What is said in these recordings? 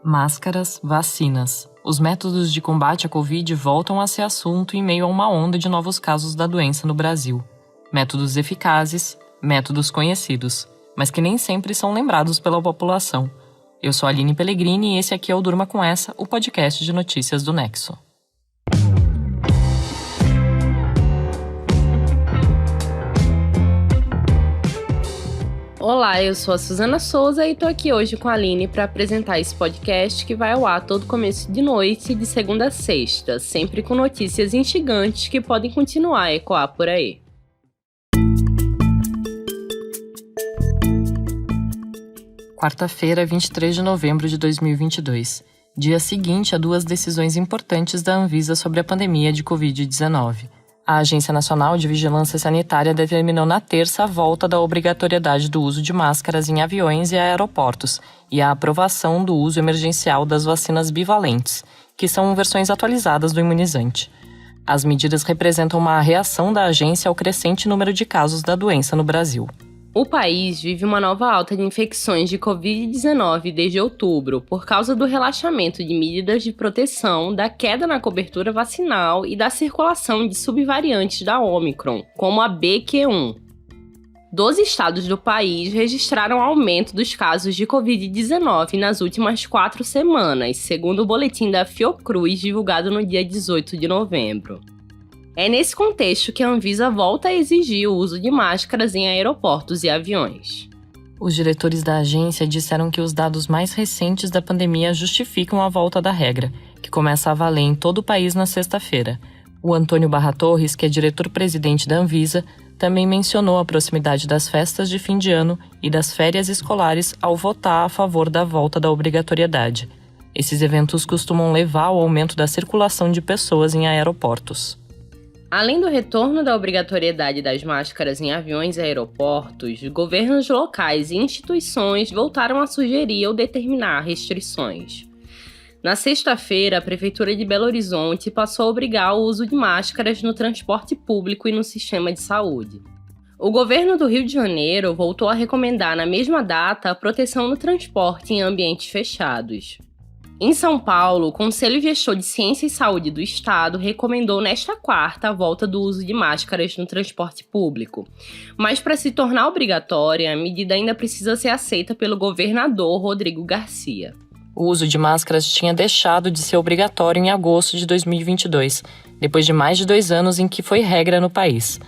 Máscaras, vacinas. Os métodos de combate à Covid voltam a ser assunto em meio a uma onda de novos casos da doença no Brasil. Métodos eficazes, métodos conhecidos, mas que nem sempre são lembrados pela população. Eu sou a Aline Pellegrini e esse aqui é o Durma Com Essa, o podcast de notícias do Nexo. Olá, eu sou a Suzana Souza e tô aqui hoje com a Aline para apresentar esse podcast que vai ao ar todo começo de noite, de segunda a sexta, sempre com notícias instigantes que podem continuar a ecoar por aí. Quarta-feira, 23 de novembro de 2022, dia seguinte a duas decisões importantes da Anvisa sobre a pandemia de Covid-19. A Agência Nacional de Vigilância Sanitária determinou na terça a volta da obrigatoriedade do uso de máscaras em aviões e aeroportos e a aprovação do uso emergencial das vacinas bivalentes, que são versões atualizadas do imunizante. As medidas representam uma reação da agência ao crescente número de casos da doença no Brasil. O país vive uma nova alta de infecções de Covid-19 desde outubro, por causa do relaxamento de medidas de proteção, da queda na cobertura vacinal e da circulação de subvariantes da Omicron, como a BQ.1. 12 estados do país registraram aumento dos casos de Covid-19 nas últimas 4 semanas, segundo o boletim da Fiocruz divulgado no dia 18 de novembro. É nesse contexto que a Anvisa volta a exigir o uso de máscaras em aeroportos e aviões. Os diretores da agência disseram que os dados mais recentes da pandemia justificam a volta da regra, que começa a valer em todo o país na sexta-feira. O Antônio Barra Torres, que é diretor-presidente da Anvisa, também mencionou a proximidade das festas de fim de ano e das férias escolares ao votar a favor da volta da obrigatoriedade. Esses eventos costumam levar ao aumento da circulação de pessoas em aeroportos. Além do retorno da obrigatoriedade das máscaras em aviões e aeroportos, governos locais e instituições voltaram a sugerir ou determinar restrições. Na sexta-feira, a Prefeitura de Belo Horizonte passou a obrigar o uso de máscaras no transporte público e no sistema de saúde. O governo do Rio de Janeiro voltou a recomendar na mesma data a proteção no transporte em ambientes fechados. Em São Paulo, o Conselho Gestor de Ciência e Saúde do Estado recomendou nesta quarta a volta do uso de máscaras no transporte público. Mas para se tornar obrigatória, a medida ainda precisa ser aceita pelo governador Rodrigo Garcia. O uso de máscaras tinha deixado de ser obrigatório em agosto de 2022, depois de mais de 2 anos em que foi regra no país.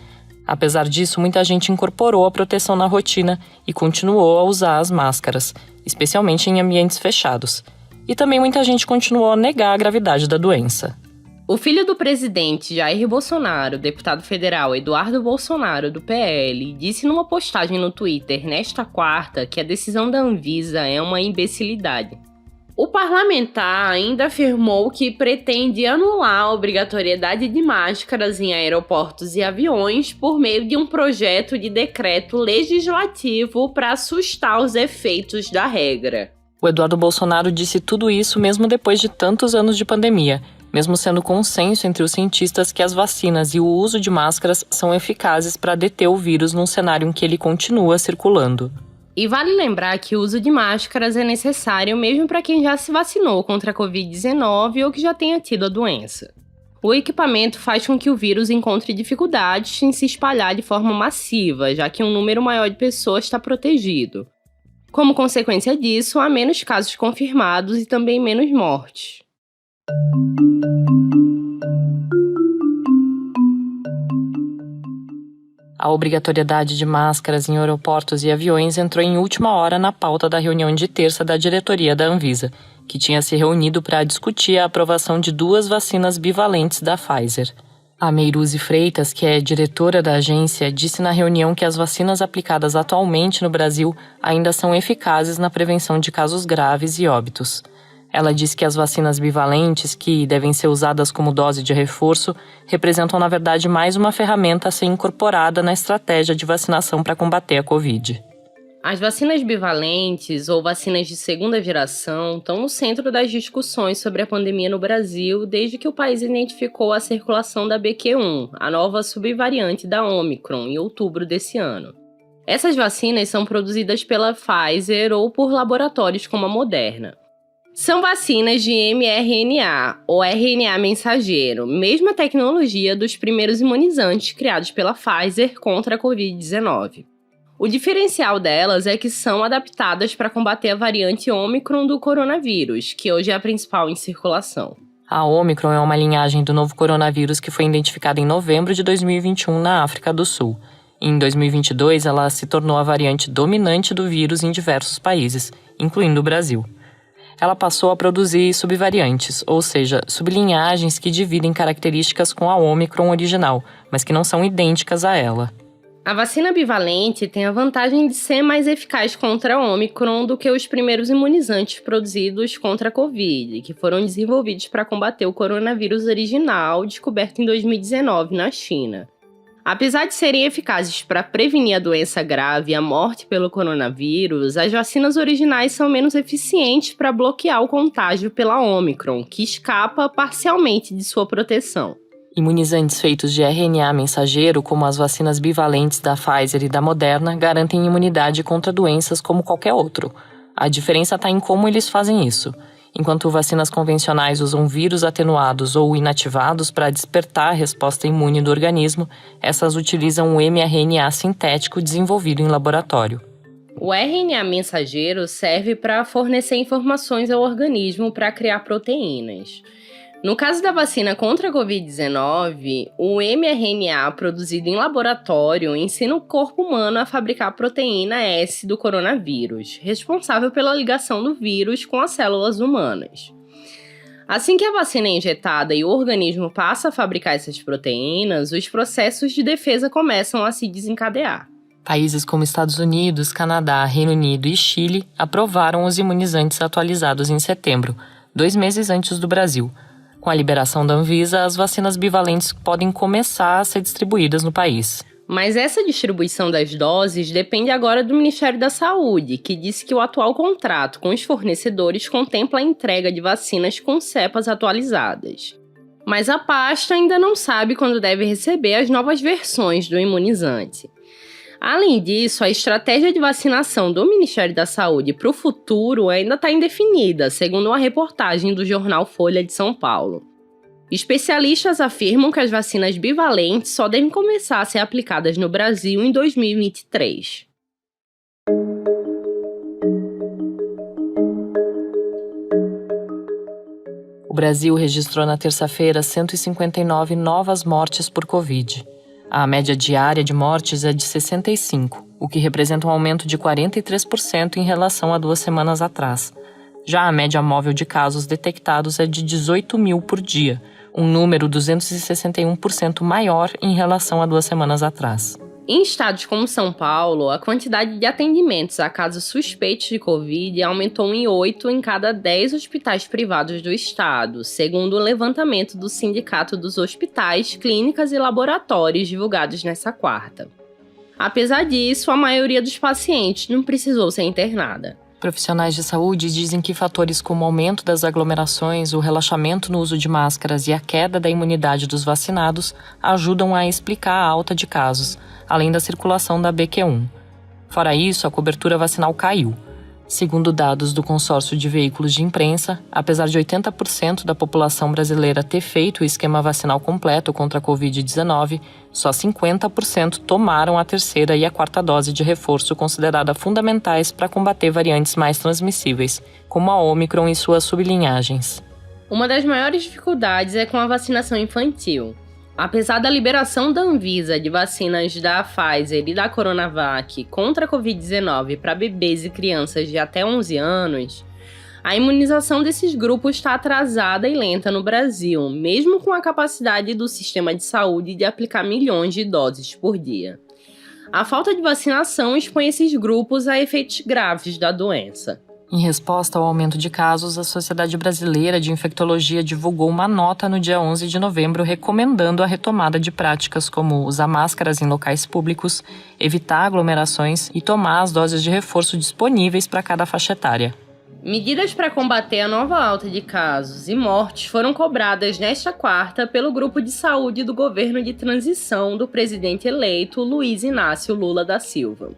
Apesar disso, muita gente incorporou a proteção na rotina e continuou a usar as máscaras, especialmente em ambientes fechados. E também muita gente continuou a negar a gravidade da doença. O filho do presidente Jair Bolsonaro, deputado federal Eduardo Bolsonaro, do PL, disse numa postagem no Twitter nesta quarta que a decisão da Anvisa é uma imbecilidade. O parlamentar ainda afirmou que pretende anular a obrigatoriedade de máscaras em aeroportos e aviões por meio de um projeto de decreto legislativo para assustar os efeitos da regra. O Eduardo Bolsonaro disse tudo isso mesmo depois de tantos anos de pandemia, mesmo sendo consenso entre os cientistas que as vacinas e o uso de máscaras são eficazes para deter o vírus num cenário em que ele continua circulando. E vale lembrar que o uso de máscaras é necessário mesmo para quem já se vacinou contra a Covid-19 ou que já tenha tido a doença. O equipamento faz com que o vírus encontre dificuldades em se espalhar de forma massiva, já que um número maior de pessoas está protegido. Como consequência disso, há menos casos confirmados e também menos mortes. A obrigatoriedade de máscaras em aeroportos e aviões entrou em última hora na pauta da reunião de terça da diretoria da Anvisa, que tinha se reunido para discutir a aprovação de 2 vacinas bivalentes da Pfizer. A Meiruzi Freitas, que é diretora da agência, disse na reunião que as vacinas aplicadas atualmente no Brasil ainda são eficazes na prevenção de casos graves e óbitos. Ela disse que as vacinas bivalentes, que devem ser usadas como dose de reforço, representam, na verdade, mais uma ferramenta a ser incorporada na estratégia de vacinação para combater a Covid. As vacinas bivalentes, ou vacinas de segunda geração, estão no centro das discussões sobre a pandemia no Brasil desde que o país identificou a circulação da BQ.1, a nova subvariante da Omicron, em outubro desse ano. Essas vacinas são produzidas pela Pfizer ou por laboratórios como a Moderna. São vacinas de mRNA, ou RNA mensageiro, mesma tecnologia dos primeiros imunizantes criados pela Pfizer contra a Covid-19. O diferencial delas é que são adaptadas para combater a variante Ômicron do coronavírus, que hoje é a principal em circulação. A Ômicron é uma linhagem do novo coronavírus que foi identificada em novembro de 2021 na África do Sul. Em 2022, ela se tornou a variante dominante do vírus em diversos países, incluindo o Brasil. Ela passou a produzir subvariantes, ou seja, sublinhagens que dividem características com a Ômicron original, mas que não são idênticas a ela. A vacina bivalente tem a vantagem de ser mais eficaz contra a Ômicron do que os primeiros imunizantes produzidos contra a Covid, que foram desenvolvidos para combater o coronavírus original, descoberto em 2019 na China. Apesar de serem eficazes para prevenir a doença grave e a morte pelo coronavírus, as vacinas originais são menos eficientes para bloquear o contágio pela Ômicron, que escapa parcialmente de sua proteção. Imunizantes feitos de RNA mensageiro, como as vacinas bivalentes da Pfizer e da Moderna, garantem imunidade contra doenças como qualquer outro. A diferença está em como eles fazem isso. Enquanto vacinas convencionais usam vírus atenuados ou inativados para despertar a resposta imune do organismo, essas utilizam o mRNA sintético desenvolvido em laboratório. O RNA mensageiro serve para fornecer informações ao organismo para criar proteínas. No caso da vacina contra a Covid-19, o mRNA produzido em laboratório ensina o corpo humano a fabricar a proteína S do coronavírus, responsável pela ligação do vírus com as células humanas. Assim que a vacina é injetada e o organismo passa a fabricar essas proteínas, os processos de defesa começam a se desencadear. Países como Estados Unidos, Canadá, Reino Unido e Chile aprovaram os imunizantes atualizados em setembro, 2 meses antes do Brasil. Com a liberação da Anvisa, as vacinas bivalentes podem começar a ser distribuídas no país. Mas essa distribuição das doses depende agora do Ministério da Saúde, que disse que o atual contrato com os fornecedores contempla a entrega de vacinas com cepas atualizadas. Mas a pasta ainda não sabe quando deve receber as novas versões do imunizante. Além disso, a estratégia de vacinação do Ministério da Saúde para o futuro ainda está indefinida, segundo uma reportagem do jornal Folha de São Paulo. Especialistas afirmam que as vacinas bivalentes só devem começar a ser aplicadas no Brasil em 2023. O Brasil registrou na terça-feira 159 novas mortes por Covid. A média diária de mortes é de 65, o que representa um aumento de 43% em relação a 2 semanas atrás. Já a média móvel de casos detectados é de 18 mil por dia, um número 261% maior em relação a 2 semanas atrás. Em estados como São Paulo, a quantidade de atendimentos a casos suspeitos de Covid aumentou em 8 em cada 10 hospitais privados do estado, segundo o levantamento do Sindicato dos Hospitais, Clínicas e Laboratórios divulgados nesta quarta. Apesar disso, a maioria dos pacientes não precisou ser internada. Profissionais de saúde dizem que fatores como o aumento das aglomerações, o relaxamento no uso de máscaras e a queda da imunidade dos vacinados ajudam a explicar a alta de casos, além da circulação da BQ1. Fora isso, a cobertura vacinal caiu. Segundo dados do consórcio de veículos de imprensa, apesar de 80% da população brasileira ter feito o esquema vacinal completo contra a Covid-19, só 50% tomaram a 3ª e a 4ª dose de reforço considerada fundamentais para combater variantes mais transmissíveis, como a Ômicron e suas sublinhagens. Uma das maiores dificuldades é com a vacinação infantil. Apesar da liberação da Anvisa de vacinas da Pfizer e da Coronavac contra a Covid-19 para bebês e crianças de até 11 anos, a imunização desses grupos está atrasada e lenta no Brasil, mesmo com a capacidade do sistema de saúde de aplicar milhões de doses por dia. A falta de vacinação expõe esses grupos a efeitos graves da doença. Em resposta ao aumento de casos, a Sociedade Brasileira de Infectologia divulgou uma nota no dia 11 de novembro recomendando a retomada de práticas como usar máscaras em locais públicos, evitar aglomerações e tomar as doses de reforço disponíveis para cada faixa etária. Medidas para combater a nova alta de casos e mortes foram cobradas nesta quarta pelo Grupo de Saúde do Governo de Transição do presidente eleito Luiz Inácio Lula da Silva.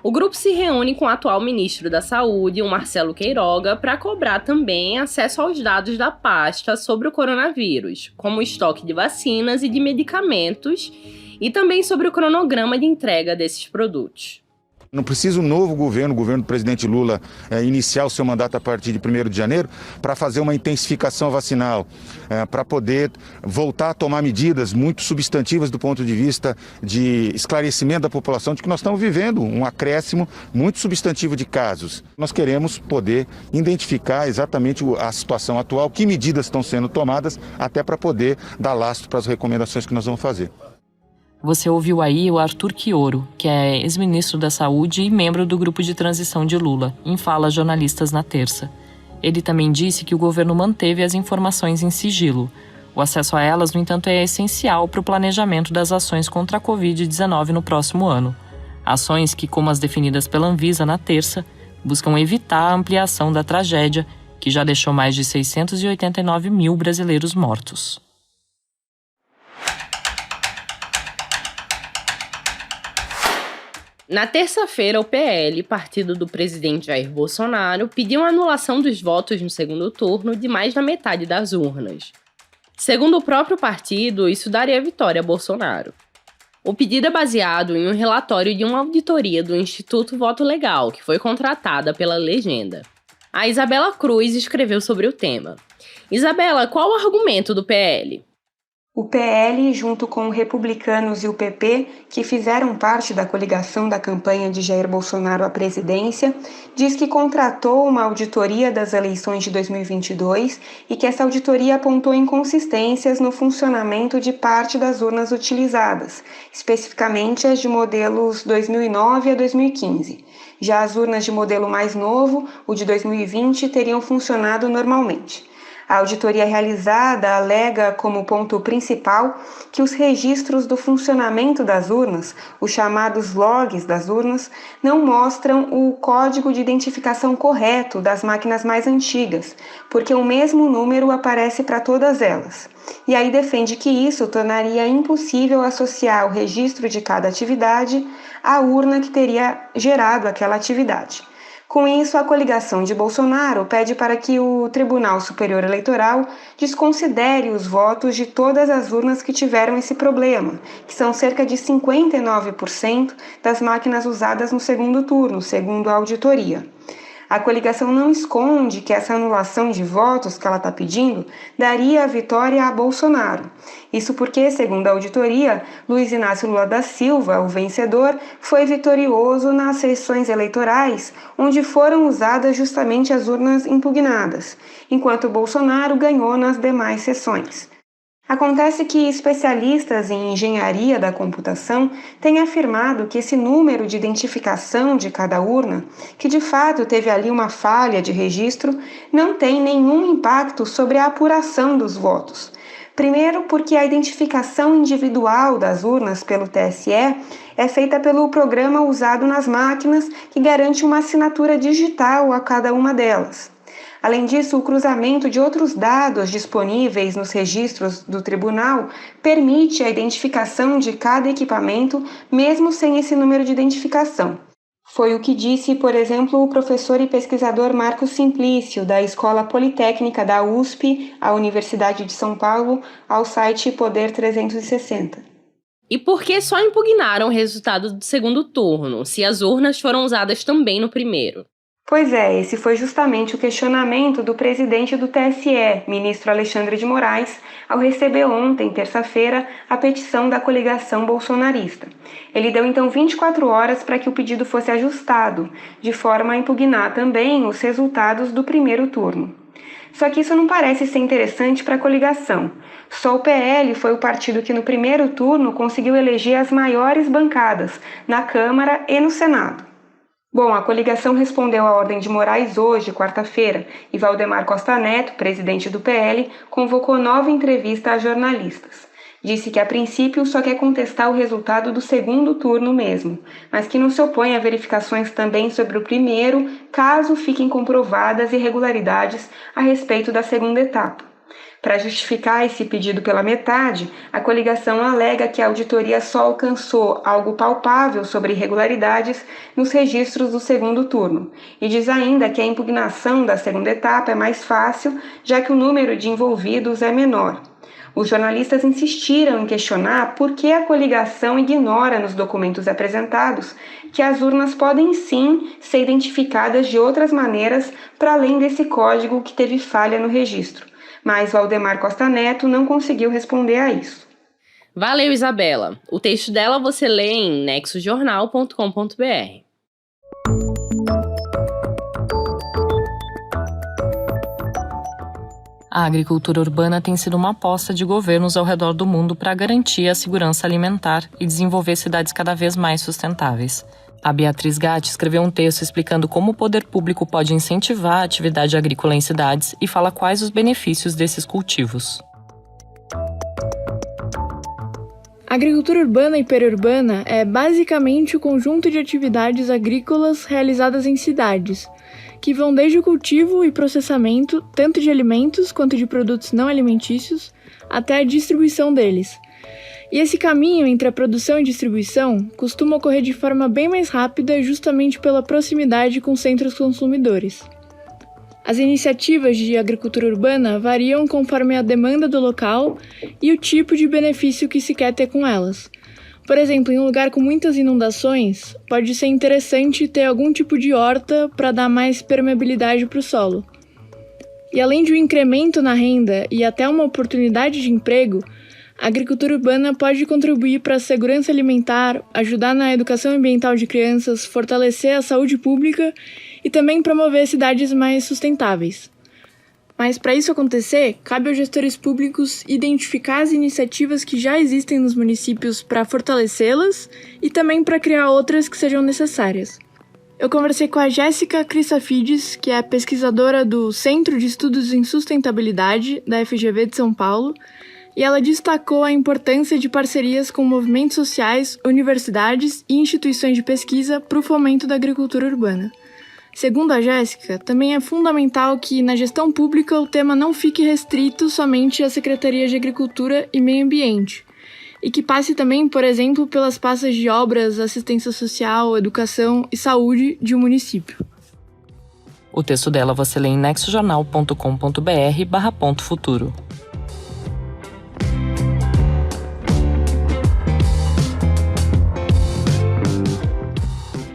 O grupo se reúne com o atual ministro da Saúde, o Marcelo Queiroga, para cobrar também acesso aos dados da pasta sobre o coronavírus, como o estoque de vacinas e de medicamentos, e também sobre o cronograma de entrega desses produtos. Não precisa o novo governo, o governo do presidente Lula, iniciar o seu mandato a partir de 1º de janeiro para fazer uma intensificação vacinal, para poder voltar a tomar medidas muito substantivas do ponto de vista de esclarecimento da população de que nós estamos vivendo um acréscimo muito substantivo de casos. Nós queremos poder identificar exatamente a situação atual, que medidas estão sendo tomadas, até para poder dar lastro para as recomendações que nós vamos fazer. Você ouviu aí o Arthur Quioro, que é ex-ministro da Saúde e membro do grupo de transição de Lula, em fala a jornalistas na terça. Ele também disse que o governo manteve as informações em sigilo. O acesso a elas, no entanto, é essencial para o planejamento das ações contra a Covid-19 no próximo ano. Ações que, como as definidas pela Anvisa na terça, buscam evitar a ampliação da tragédia, que já deixou mais de 689 mil brasileiros mortos. Na terça-feira, o PL, partido do presidente Jair Bolsonaro, pediu a anulação dos votos no segundo turno de mais da metade das urnas. Segundo o próprio partido, isso daria vitória a Bolsonaro. O pedido é baseado em um relatório de uma auditoria do Instituto Voto Legal, que foi contratada pela Legenda. A Isabela Cruz escreveu sobre o tema. Isabela, qual o argumento do PL? O PL, junto com Republicanos e o PP, que fizeram parte da coligação da campanha de Jair Bolsonaro à presidência, diz que contratou uma auditoria das eleições de 2022 e que essa auditoria apontou inconsistências no funcionamento de parte das urnas utilizadas, especificamente as de modelos 2009 a 2015. Já as urnas de modelo mais novo, o de 2020, teriam funcionado normalmente. A auditoria realizada alega como ponto principal que os registros do funcionamento das urnas, os chamados logs das urnas, não mostram o código de identificação correto das máquinas mais antigas, porque o mesmo número aparece para todas elas. E aí defende que isso tornaria impossível associar o registro de cada atividade à urna que teria gerado aquela atividade. Com isso, a coligação de Bolsonaro pede para que o Tribunal Superior Eleitoral desconsidere os votos de todas as urnas que tiveram esse problema, que são cerca de 59% das máquinas usadas no segundo turno, segundo a auditoria. A coligação não esconde que essa anulação de votos que ela está pedindo daria a vitória a Bolsonaro. Isso porque, segundo a auditoria, Luiz Inácio Lula da Silva, o vencedor, foi vitorioso nas sessões eleitorais, onde foram usadas justamente as urnas impugnadas, enquanto Bolsonaro ganhou nas demais sessões. Acontece que especialistas em engenharia da computação têm afirmado que esse número de identificação de cada urna, que de fato teve ali uma falha de registro, não tem nenhum impacto sobre a apuração dos votos. Primeiro, porque a identificação individual das urnas pelo TSE é feita pelo programa usado nas máquinas, que garante uma assinatura digital a cada uma delas. Além disso, o cruzamento de outros dados disponíveis nos registros do tribunal permite a identificação de cada equipamento, mesmo sem esse número de identificação. Foi o que disse, por exemplo, o professor e pesquisador Marcos Simplício, da Escola Politécnica da USP, a Universidade de São Paulo, ao site Poder 360. E por que só impugnaram o resultado do segundo turno, se as urnas foram usadas também no primeiro? Pois é, esse foi justamente o questionamento do presidente do TSE, ministro Alexandre de Moraes, ao receber ontem, terça-feira, a petição da coligação bolsonarista. Ele deu então 24 horas para que o pedido fosse ajustado, de forma a impugnar também os resultados do primeiro turno. Só que isso não parece ser interessante para a coligação. Só o PL foi o partido que no primeiro turno conseguiu eleger as maiores bancadas, na Câmara e no Senado. Bom, a coligação respondeu à ordem de Moraes hoje, quarta-feira, e Valdemar Costa Neto, presidente do PL, convocou nova entrevista a jornalistas. Disse que, a princípio, só quer contestar o resultado do segundo turno mesmo, mas que não se opõe a verificações também sobre o primeiro, caso fiquem comprovadas irregularidades a respeito da segunda etapa. Para justificar esse pedido pela metade, a coligação alega que a auditoria só alcançou algo palpável sobre irregularidades nos registros do segundo turno e diz ainda que a impugnação da segunda etapa é mais fácil, já que o número de envolvidos é menor. Os jornalistas insistiram em questionar por que a coligação ignora nos documentos apresentados que as urnas podem sim ser identificadas de outras maneiras para além desse código que teve falha no registro. Mas Valdemar Costa Neto não conseguiu responder a isso. Valeu, Isabela. O texto dela você lê em nexojornal.com.br. A agricultura urbana tem sido uma aposta de governos ao redor do mundo para garantir a segurança alimentar e desenvolver cidades cada vez mais sustentáveis. A Beatriz Gatti escreveu um texto explicando como o poder público pode incentivar a atividade agrícola em cidades e fala quais os benefícios desses cultivos. A agricultura urbana e periurbana é basicamente o conjunto de atividades agrícolas realizadas em cidades, que vão desde o cultivo e processamento, tanto de alimentos quanto de produtos não alimentícios, até a distribuição deles. E esse caminho entre a produção e distribuição costuma ocorrer de forma bem mais rápida justamente pela proximidade com centros consumidores. As iniciativas de agricultura urbana variam conforme a demanda do local e o tipo de benefício que se quer ter com elas. Por exemplo, em um lugar com muitas inundações, pode ser interessante ter algum tipo de horta para dar mais permeabilidade para o solo. E além de um incremento na renda e até uma oportunidade de emprego, a agricultura urbana pode contribuir para a segurança alimentar, ajudar na educação ambiental de crianças, fortalecer a saúde pública e também promover cidades mais sustentáveis. Mas para isso acontecer, cabe aos gestores públicos identificar as iniciativas que já existem nos municípios para fortalecê-las e também para criar outras que sejam necessárias. Eu conversei com a Jéssica Crissafides, que é pesquisadora do Centro de Estudos em Sustentabilidade da FGV de São Paulo, e ela destacou a importância de parcerias com movimentos sociais, universidades e instituições de pesquisa para o fomento da agricultura urbana. Segundo a Jéssica, também é fundamental que, na gestão pública, o tema não fique restrito somente às secretarias de Agricultura e Meio Ambiente, e que passe também, por exemplo, pelas pastas de obras, assistência social, educação e saúde de um município. O texto dela você lê em nexojornal.com.br/futuro.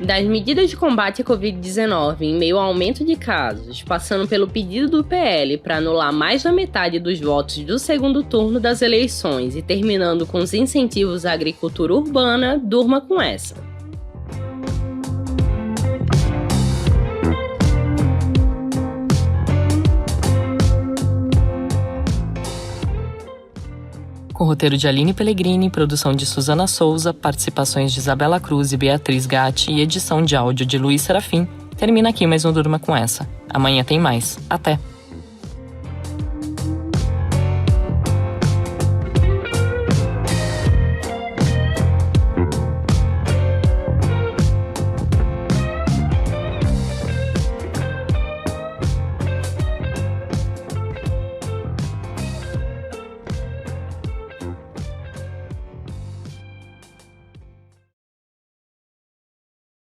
Das medidas de combate à Covid-19 em meio ao aumento de casos, passando pelo pedido do PL para anular mais da metade dos votos do segundo turno das eleições e terminando com os incentivos à agricultura urbana, durma com essa. Com roteiro de Aline Pellegrini, produção de Suzana Souza, participações de Isabela Cruz e Beatriz Gatti e edição de áudio de Luiz Serafim, termina aqui mais um Durma com essa. Amanhã tem mais. Até!